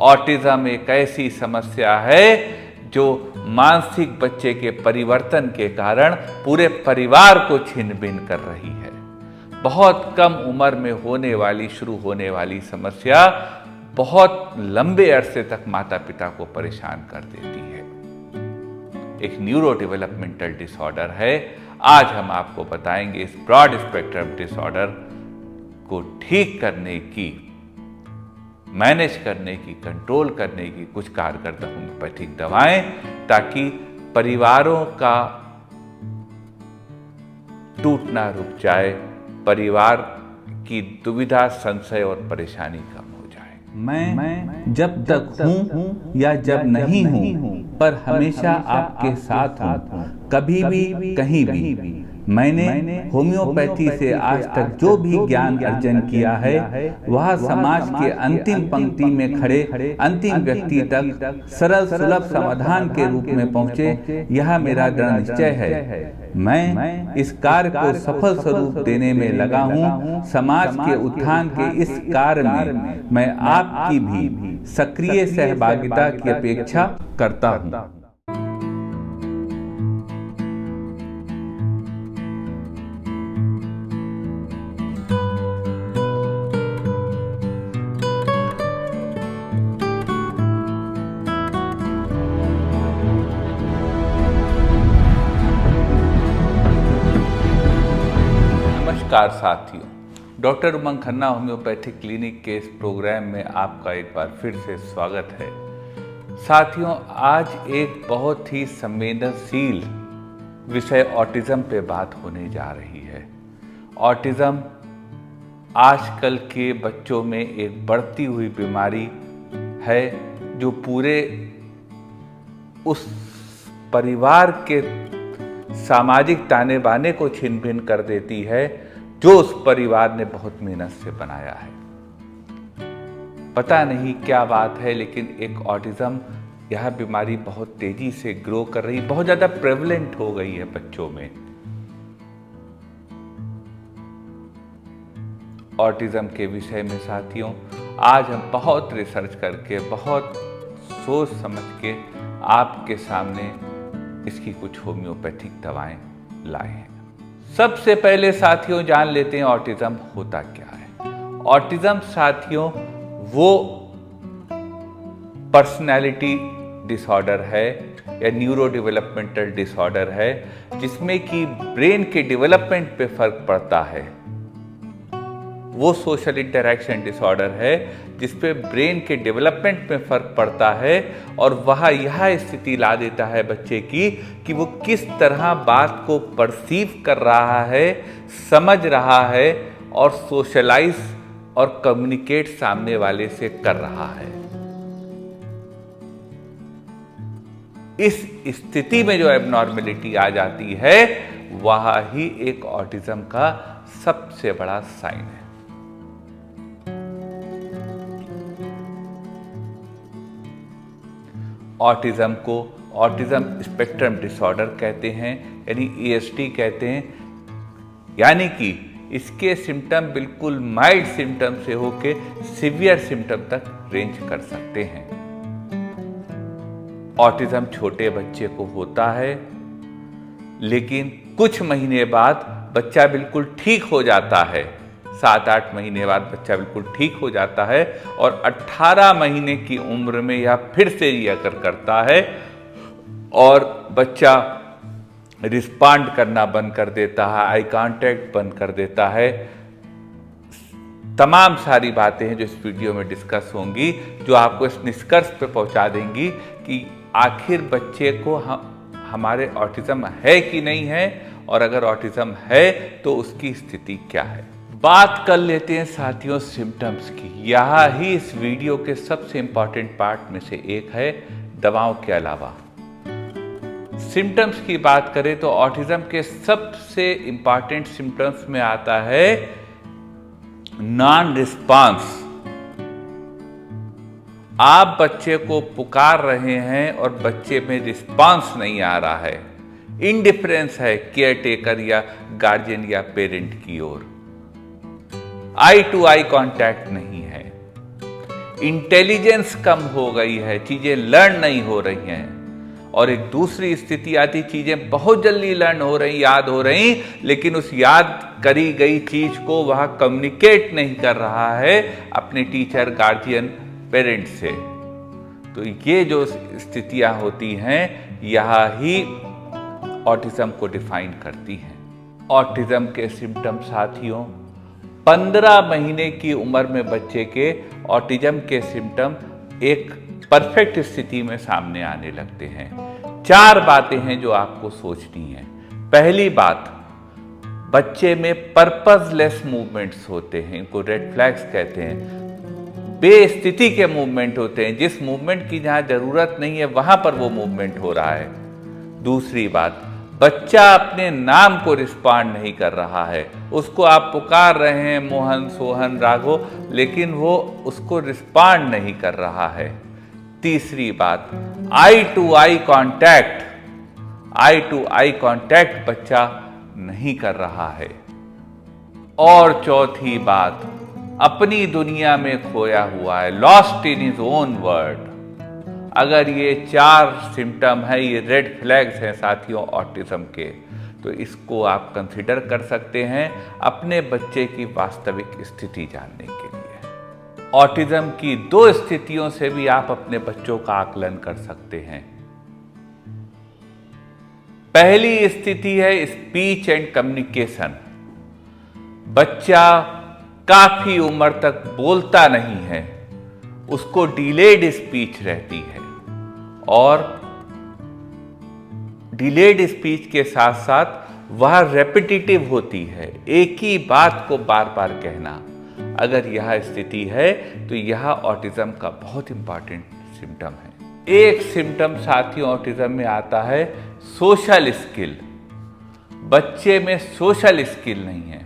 Autism एक ऐसी समस्या है जो मानसिक बच्चे के परिवर्तन के कारण पूरे परिवार को छिन्न भिन्न कर रही है। बहुत कम उम्र में शुरू होने वाली समस्या बहुत लंबे अरसे तक माता पिता को परेशान कर देती है। एक न्यूरो डेवलपमेंटल डिसऑर्डर है। आज हम आपको बताएंगे इस ब्रॉड स्पेक्ट्रम डिसऑर्डर को ठीक करने की, मैनेज करने की, कंट्रोल करने की कुछ कारगर होम्योपैथिक दवाएं, ताकि परिवारों का टूटना रुक जाए, परिवार की दुविधा, संशय और परेशानी कम हो जाए। मैं जब तक हूँ या जब नहीं हूँ, पर हमेशा आपके साथ हूँ, कभी भी कहीं भी। मैंने होम्योपैथी से आज तक जो भी ज्ञान अर्जन किया है, वह समाज के अंतिम पंक्ति में खड़े अंतिम व्यक्ति तक सरल सुलभ समाधान के रूप में पहुँचे, यह मेरा दृढ़ निश्चय है। मैं इस कार्य को सफल स्वरूप देने में लगा हूँ। समाज के उत्थान के इस कार्य में मैं आपकी भी सक्रिय सहभागिता की अपेक्षा करता हूँ। नमस्कार साथियों, डॉक्टर उमंग खन्ना होम्योपैथिक क्लिनिक के इस प्रोग्राम में आपका एक बार फिर से स्वागत है। साथियों, आज एक बहुत ही संवेदनशील विषय ऑटिज्म पे बात होने जा रही है। ऑटिज्म आजकल के बच्चों में एक बढ़ती हुई बीमारी है जो पूरे उस परिवार के सामाजिक ताने बाने को छिन्न भिन्न कर देती है जो उस परिवार ने बहुत मेहनत से बनाया है। पता नहीं क्या बात है, लेकिन एक ऑटिज्म, यह बीमारी बहुत तेजी से ग्रो कर रही, बहुत ज्यादा प्रेवलेंट हो गई है बच्चों में। ऑटिज्म के विषय में साथियों आज हम बहुत रिसर्च करके, बहुत सोच समझ के आपके सामने इसकी कुछ होम्योपैथिक दवाएं लाए हैं। सबसे पहले साथियों जान लेते हैं ऑटिज्म होता क्या है। ऑटिज्म साथियों वो पर्सनैलिटी डिसऑर्डर है या न्यूरो डेवलपमेंटल डिसऑर्डर है जिसमें कि ब्रेन के डेवलपमेंट पे फर्क पड़ता है। वो सोशल इंटरैक्शन डिसऑर्डर है जिसपे ब्रेन के डेवलपमेंट में फर्क पड़ता है और वह यह स्थिति ला देता है बच्चे की कि वो किस तरह बात को परसीव कर रहा है, समझ रहा है और सोशलाइज और कम्युनिकेट सामने वाले से कर रहा है। इस स्थिति में जो एबनॉर्मेलिटी आ जाती है वह ही एक ऑटिज्म का सबसे बड़ा साइन है। ऑटिज्म को ऑटिज्म स्पेक्ट्रम डिसऑर्डर कहते हैं, यानी ESD कहते हैं, यानी कि इसके सिम्टम बिल्कुल माइल्ड सिम्टम से होके सीवियर सिम्टम तक रेंज कर सकते हैं। ऑटिज्म छोटे बच्चे को होता है, लेकिन कुछ महीने बाद बच्चा बिल्कुल ठीक हो जाता है। 7-8 महीने बाद बच्चा बिल्कुल ठीक हो जाता है और 18 महीने की उम्र में यह फिर से रिअकर करता है और बच्चा रिस्पॉन्ड करना बंद कर देता है, आई कांटेक्ट बंद कर देता है। तमाम सारी बातें हैं जो इस वीडियो में डिस्कस होंगी, जो आपको इस निष्कर्ष पे पहुंचा देंगी कि आखिर बच्चे को हमारे ऑटिज्म है कि नहीं है, और अगर ऑटिज्म है तो उसकी स्थिति क्या है। बात कर लेते हैं साथियों सिम्टम्स की। यह ही इस वीडियो के सबसे इंपॉर्टेंट पार्ट में से एक है, दवाओं के अलावा। सिम्टम्स की बात करें तो ऑटिज्म के सबसे इंपॉर्टेंट सिम्टम्स में आता है नॉन रिस्पॉन्स। आप बच्चे को पुकार रहे हैं और बच्चे में रिस्पॉन्स नहीं आ रहा है, इंडिफरेंस है केयर टेकर या गार्जियन या पेरेंट की ओर। आई टू आई कांटेक्ट नहीं है, इंटेलिजेंस कम हो गई है, चीजें लर्न नहीं हो रही हैं। और एक दूसरी स्थिति आती, चीजें बहुत जल्दी लर्न हो रही, याद हो रही, लेकिन उस याद करी गई चीज को वह कम्युनिकेट नहीं कर रहा है अपने टीचर, गार्जियन, पेरेंट्स से। तो ये जो स्थितियां होती हैं, यह ही ऑटिज्म को डिफाइन करती हैं। ऑटिज्म के सिम्टम साथियों, 15 महीने की उम्र में बच्चे के ऑटिज्म के सिम्टम एक परफेक्ट स्थिति में सामने आने लगते हैं। 4 बातें हैं जो आपको सोचनी है। पहली बात, बच्चे में पर्पसलेस मूवमेंट्स होते हैं, इनको रेड फ्लैग्स कहते हैं। बेस्थिति के मूवमेंट होते हैं, जिस मूवमेंट की जहां जरूरत नहीं है वहां पर वो मूवमेंट हो रहा है। दूसरी बात, बच्चा अपने नाम को रिस्पॉन्ड नहीं कर रहा है, उसको आप पुकार रहे हैं मोहन, सोहन, राघव, लेकिन वो उसको रिस्पॉन्ड नहीं कर रहा है। तीसरी बात, आई टू आई कांटेक्ट बच्चा नहीं कर रहा है। और चौथी बात, अपनी दुनिया में खोया हुआ है, lost in his own world. अगर ये 4 सिम्टम है, ये रेड फ्लैग्स हैं साथियों ऑटिज्म के, तो इसको आप कंसिडर कर सकते हैं अपने बच्चे की वास्तविक स्थिति जानने के लिए। ऑटिज्म की 2 स्थितियों से भी आप अपने बच्चों का आकलन कर सकते हैं। पहली स्थिति है स्पीच एंड कम्युनिकेशन। बच्चा काफी उम्र तक बोलता नहीं है, उसको डिलेड स्पीच रहती है, और डिलेड स्पीच के साथ साथ वह रेपिटेटिव होती है, एक ही बात को बार बार कहना। अगर यह स्थिति है तो यह ऑटिज्म का बहुत इंपॉर्टेंट सिम्टम है। एक सिम्टम साथियों ऑटिज्म में आता है सोशल स्किल। बच्चे में सोशल स्किल नहीं है,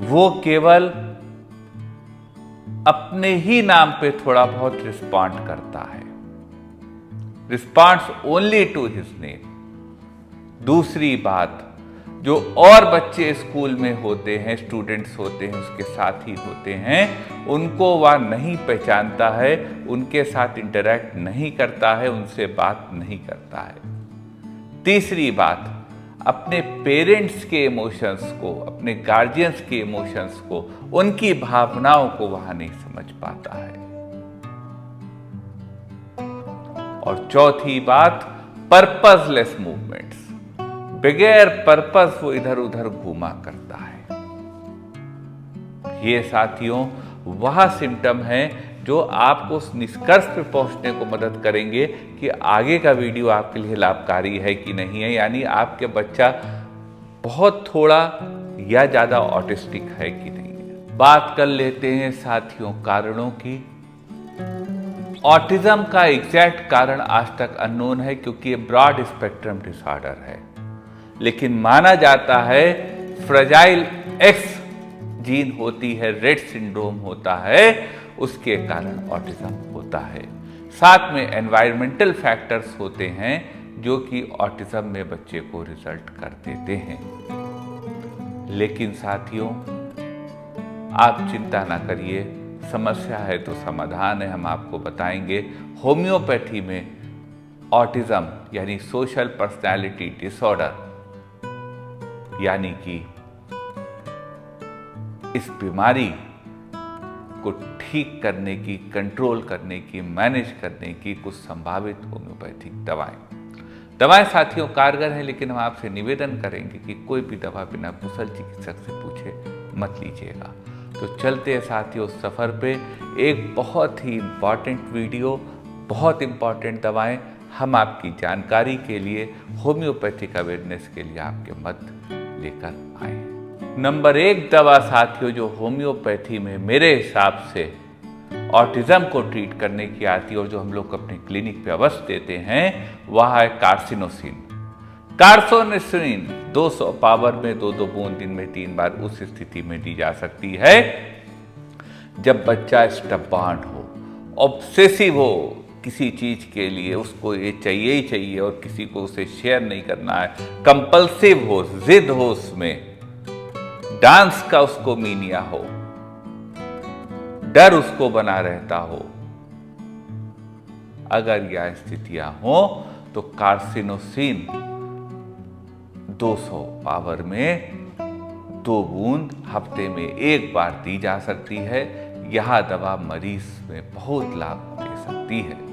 वो केवल अपने ही नाम पे थोड़ा बहुत रिस्पॉन्ड करता है, responds only to his name. दूसरी बात, जो और बच्चे स्कूल में होते हैं, स्टूडेंट्स होते हैं, उसके साथ ही होते हैं, उनको वह नहीं पहचानता है, उनके साथ इंटरैक्ट नहीं करता है, उनसे बात नहीं करता है। तीसरी बात, अपने पेरेंट्स के इमोशंस को, अपने गार्जियंस के इमोशंस को, उनकी भावनाओं को वह नहीं समझ पाता है। और चौथी बात, पर्पसलेस मूवमेंट्स। बगैर पर्पस वो इधर उधर घूमा करता है। ये साथियों वह सिम्टम है जो आपको उस निष्कर्ष पे पहुंचने को मदद करेंगे कि आगे का वीडियो आपके लिए लाभकारी है कि नहीं है, यानी आपके बच्चा बहुत थोड़ा या ज्यादा ऑटिस्टिक है कि नहीं है। बात कर लेते हैं साथियों कारणों की। ऑटिज्म का एग्जैक्ट कारण आज तक अननोन है, क्योंकि ये ब्रॉड स्पेक्ट्रम डिसऑर्डर है, लेकिन माना जाता है फ्रजाइल एक्स जीन होती है, रेट सिंड्रोम होता है, उसके कारण ऑटिज्म होता है। साथ में एनवायरमेंटल फैक्टर्स होते हैं जो कि ऑटिज्म में बच्चे को रिजल्ट कर देते हैं। लेकिन साथियों आप चिंता ना करिए, समस्या है तो समाधान है, हम आपको बताएंगे। होम्योपैथी में ऑटिज्म यानी सोशल पर्सनैलिटी डिसऑर्डर, यानी कि इस बीमारी को ठीक करने की, कंट्रोल करने की, मैनेज करने की कुछ संभावित होम्योपैथिक दवाएं साथियों कारगर हैं, लेकिन हम आपसे निवेदन करेंगे कि कोई भी दवा बिना कुशल चिकित्सक से पूछे मत लीजिएगा। तो चलते हैं साथियों सफर पे। एक बहुत ही इंपॉर्टेंट वीडियो, बहुत इंपॉर्टेंट दवाएं हम आपकी जानकारी के लिए, होम्योपैथिक अवेयरनेस के लिए आपके मध्य लेकर आए। नंबर 1 दवा साथियों जो होम्योपैथी में मेरे हिसाब से ऑटिज्म को ट्रीट करने की आती है और जो हम लोग अपने क्लिनिक पे अवश्य देते हैं, वह है कार्सिनोसिन। कार्सिनोसिन 200 पावर में 2-2 बूंद दिन में 3 बार उस स्थिति में दी जा सकती है जब बच्चा स्टबॉर्न हो, ऑब्सेसिव हो किसी चीज के लिए, उसको ये चाहिए ही चाहिए और किसी को उसे शेयर नहीं करना है, कंपल्सिव हो, जिद हो उसमें, डांस का उसको मीनिया हो, डर उसको बना रहता हो, अगर यह स्थितियां हो तो कार्सिनोसिन 200 पावर में 2 बूंद हफ्ते में 1 बार दी जा सकती है। यह दवा मरीज में बहुत लाभ दे सकती है।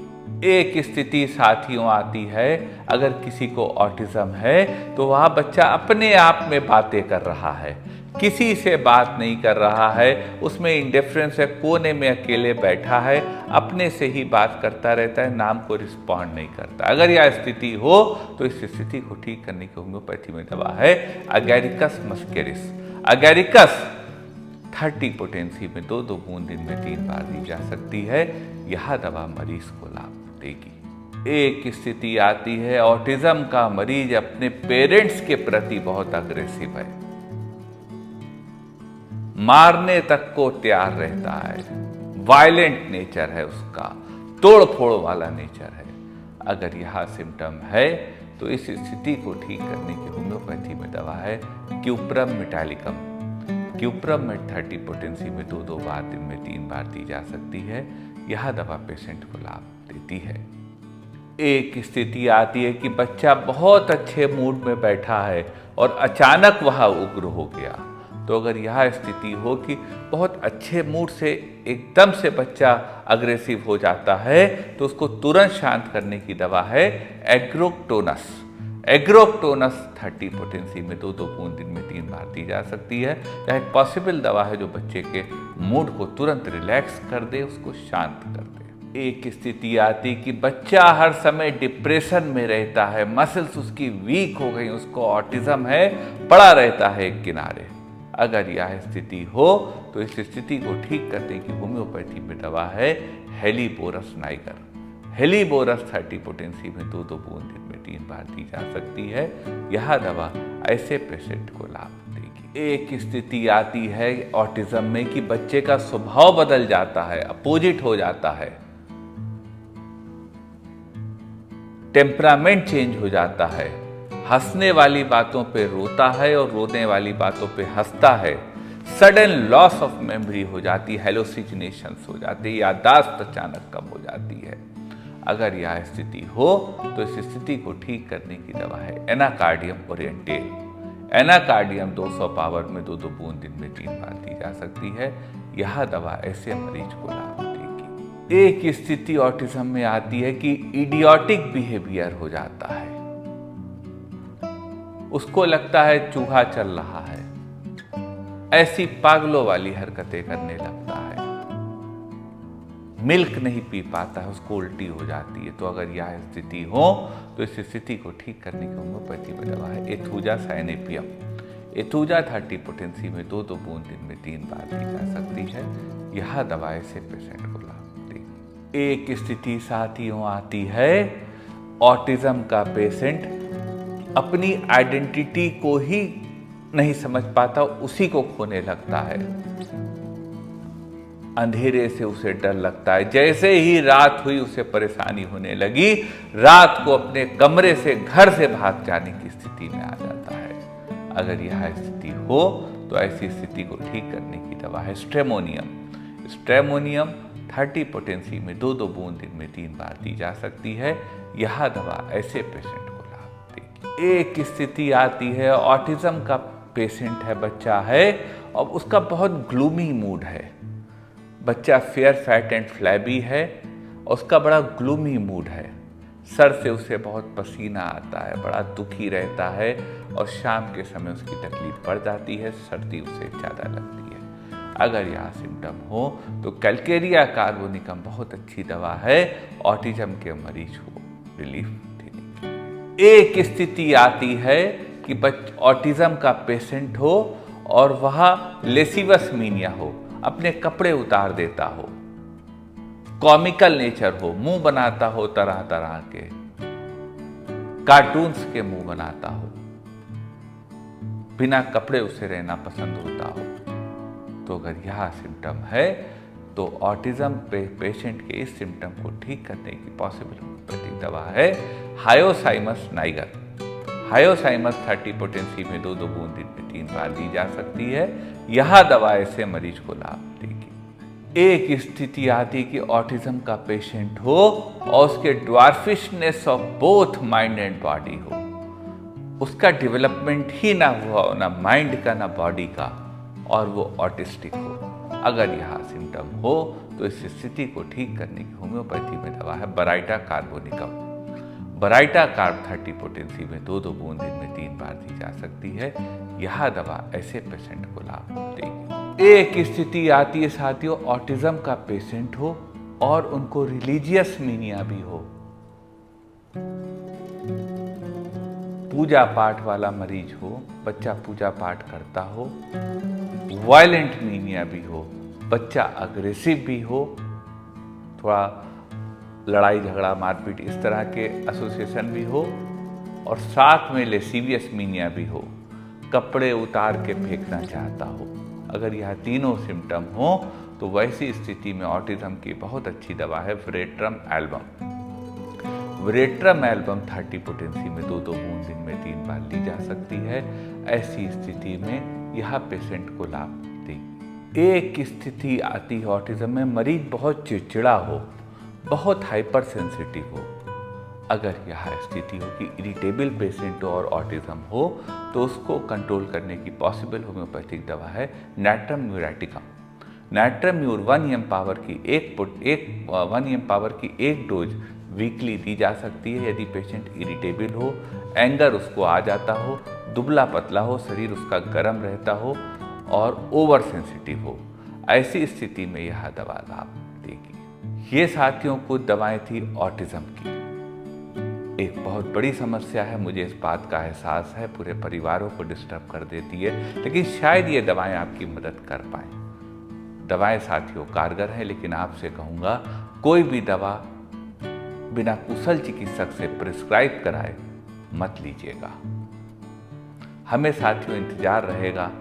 एक स्थिति साथियों आती है, अगर किसी को ऑटिज्म है तो वह बच्चा अपने आप में बातें कर रहा है, किसी से बात नहीं कर रहा है, उसमें इंडिफरेंस है, कोने में अकेले बैठा है, अपने से ही बात करता रहता है, नाम को रिस्पॉन्ड नहीं करता। अगर यह स्थिति हो तो इस स्थिति को ठीक करने की होम्योपैथी में दवा है अगैरिकस मस्केरिस। अगैरिकस 30 पोटेंसी में 2-2 बूंद दिन में 3 बार दी जा सकती है। यह दवा मरीज को लाभ देगी। एक स्थिति आती है, ऑटिज्म का मरीज अपने पेरेंट्स के प्रति बहुत अग्रेसिव है, मारने तक को तैयार रहता है, वायलेंट नेचर है उसका, तोड़ फोड़ वाला नेचर है। अगर यह सिम्टम है तो इस स्थिति को ठीक करने की होम्योपैथी में दवा है क्यूप्रम मेटालिकम। क्यूप्रम में 30 पोटेंसी में 2-2 बार दिन में 3 बार दी जा सकती है। यह दवा पेशेंट को लाभ देती है। एक स्थिति आती है कि बच्चा बहुत अच्छे मूड में बैठा है और अचानक वह उग्र हो गया। तो अगर यह स्थिति हो कि बहुत अच्छे मूड से एकदम से बच्चा अग्रेसिव हो जाता है तो उसको तुरंत शांत करने की दवा है एग्रोक्टोनस। एग्रोक्टोनस 30 पोटेंसी में 2-2 बूंद दिन में 3 बार दी जा सकती है। यह एक पॉसिबल दवा है जो बच्चे के मूड को तुरंत रिलैक्स कर दे, उसको शांत कर दे। एक स्थिति आती कि बच्चा हर समय डिप्रेशन में रहता है, मसल्स उसकी वीक हो गई, उसको ऑटिज्म है, पड़ा रहता है एक किनारे। अगर यह स्थिति हो तो इस स्थिति को ठीक करने की होम्योपैथी में दवा है हेलीबोरस नाइगर। हेलीबोरस 30 पोटेंसी में 2-2 बूंद दिन में 3 बार दी जा सकती है। यह दवा ऐसे पेशेंट को लाभ देगी। एक स्थिति आती है ऑटिज्म में कि बच्चे का स्वभाव बदल जाता है, अपोजिट हो जाता है, टेम्परामेंट चेंज हो जाता है, हंसने वाली बातों पे रोता है और रोने वाली बातों पे हंसता है, सडन लॉस ऑफ मेमोरी हो जाती है, हेलोसिनेशंस हो जाती है, याददाश्त अचानक कम हो जाती है। अगर यह स्थिति हो तो इस स्थिति को ठीक करने की दवा है एनाकार्डियम ओरिएंटेल। एनाकार्डियम 200 पावर में 2-2 बूंद दिन में 3 बार दी जा सकती है। यह दवा ऐसे मरीज को लाभ देगी। एक स्थिति ऑटिज्म में आती है कि इडियोटिक बिहेवियर हो जाता है, उसको लगता है चूहा चल रहा है, ऐसी पागलों वाली हरकतें करने लगता है, मिल्क नहीं पी पाता है, उसको उल्टी हो जाती है। तो अगर यह स्थिति हो तो इस स्थिति को ठीक करने की होम्योपैथी में दवा है एथूजा साइनेपियम। एथूजा 30 पोटेंसी में 2-2 बूंद दिन में 3 बार दी जा सकती है। यह दवा ऐसे पेशेंट को लाभ देगी। एक स्थिति साथियों आती है, ऑटिज्म का पेशेंट अपनी आइडेंटिटी को ही नहीं समझ पाता, उसी को खोने लगता है, अंधेरे से उसे डर लगता है। जैसे ही रात हुई उसे परेशानी होने लगी, रात को अपने कमरे से, घर से भाग जाने की स्थिति में आ जाता है। अगर यह स्थिति हो तो ऐसी स्थिति को ठीक करने की दवा है स्ट्रेमोनियम। स्ट्रेमोनियम 30 पोटेंसी में 2-2 बूंद दिन में 3 बार दी जा सकती है। यह दवा ऐसे पेशेंट को लाभ देगी। एक स्थिति आती है, ऑटिज्म का पेशेंट है, बच्चा है और उसका बहुत ग्लूमी मूड है, बच्चा फेयर फैट एंड फ्लैबी है और उसका बड़ा ग्लूमी मूड है, सर से उसे बहुत पसीना आता है, बड़ा दुखी रहता है और शाम के समय उसकी तकलीफ बढ़ जाती है, सर्दी उसे ज़्यादा लगती है। अगर यह सिम्टम हो तो कैलकेरिया कार्बोनिकम बहुत अच्छी दवा है ऑटिज्म के मरीज को रिलीफ देने की। एक स्थिति आती है कि ऑटिज्म का पेशेंट हो और वह लेसिवस मीनिया हो, अपने कपड़े उतार देता हो, कॉमिकल नेचर हो, मुंह बनाता हो तरह तरह के, कार्टून्स के मुंह बनाता हो, बिना कपड़े उसे रहना पसंद होता हो। तो अगर यह सिम्टम है तो ऑटिज्म पेशेंट के इस सिम्टम को ठीक करने की पॉसिबल होम्योपैथिक दवा है हायोसाइमस नाइगर। हायोसाइमस 30 पोटेंसी में 2-2 बूंद दिन में 3 बार दी जा सकती है। यह दवा ऐसे मरीज को लाभ देगी। एक स्थिति आती है कि ऑटिज्म का पेशेंट हो और उसके dwarfishness of both mind and body हो, उसका डेवलपमेंट ही ना हुआ हो, ना माइंड का ना बॉडी का, और वो ऑटिस्टिक हो। अगर यह सिम्टम हो तो इस स्थिति को ठीक करने की होम्योपैथी में दवा है Baryta carbonicum. Baryta carb 30 potency में 2-2 बूंद दिन में 3 बार दी जा सकती है। यह दवा ऐसे पेशेंट को लाभ देगी। एक स्थिति आती है साथियों, ऑटिज्म का पेशेंट हो और उनको रिलीजियस मीनिया भी हो, पूजा पाठ वाला मरीज हो, बच्चा पूजा पाठ करता हो, वायलेंट मीनिया भी हो, बच्चा अग्रेसिव भी हो, थोड़ा लड़ाई झगड़ा मारपीट इस तरह के एसोसिएशन भी हो, और साथ में लेसीवियस मीनिया भी हो, कपड़े उतार के फेंकना चाहता हो। अगर यह तीनों सिम्टम हो तो वैसी स्थिति में ऑटिज्म की बहुत अच्छी दवा है veratrum album. Veratrum album 30 potency में 2-2 बूंद दिन में 3 बार ली जा सकती है। ऐसी स्थिति में यह पेशेंट को लाभ देगी। एक स्थिति आती है ऑटिज्म में, मरीज बहुत चिड़चिड़ा हो, बहुत हाइपर सेंसिटिव हो। अगर यह स्थिति हो कि इरिटेबल पेशेंट हो और ऑटिज्म हो तो उसको कंट्रोल करने की पॉसिबल होम्योपैथिक दवा है natrum muriaticum. Natrum mur 1 mg power की एक डोज वीकली दी जा सकती है। यदि पेशेंट इरिटेबल हो, एंगर उसको आ जाता हो, दुबला पतला हो, शरीर उसका गर्म रहता हो और ओवर सेंसिटिव हो, ऐसी स्थिति में यह दवा लाभ देगी। ये साथियों कुछ दवाएं थी ऑटिज्म की। एक बहुत बड़ी समस्या है, मुझे इस बात का एहसास है, पूरे परिवारों को डिस्टर्ब कर देती है, लेकिन शायद ये दवाएं आपकी मदद कर पाएं। दवाएं साथियों कारगर हैं, लेकिन आपसे कहूँगा कोई भी दवा बिना कुशल चिकित्सक से प्रिस्क्राइब कराए मत लीजिएगा। हमें साथियों इंतजार रहेगा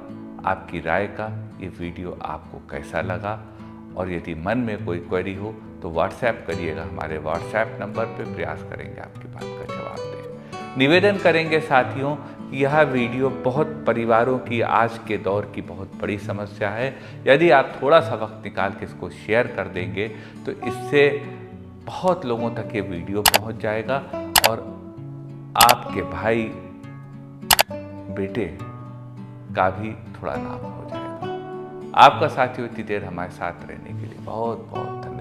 आपकी राय का। ये वीडियो आपको कैसा लगा, और यदि मन में कोई क्वेरी हो तो व्हाट्सएप करिएगा। हमारे व्हाट्सएप नंबर पे प्रयास करेंगे आपकी बात का जवाब दें। निवेदन करेंगे साथियों कि यह वीडियो बहुत परिवारों की आज के दौर की बहुत बड़ी समस्या है। यदि आप थोड़ा सा वक्त निकाल के इसको शेयर कर देंगे तो इससे बहुत लोगों तक ये वीडियो पहुंच जाएगा और आपके भाई बेटे का भी थोड़ा नाम हो जाएगा। आपका साथियों इतनी देर हमारे साथ रहने के लिए बहुत बहुत धन्यवाद।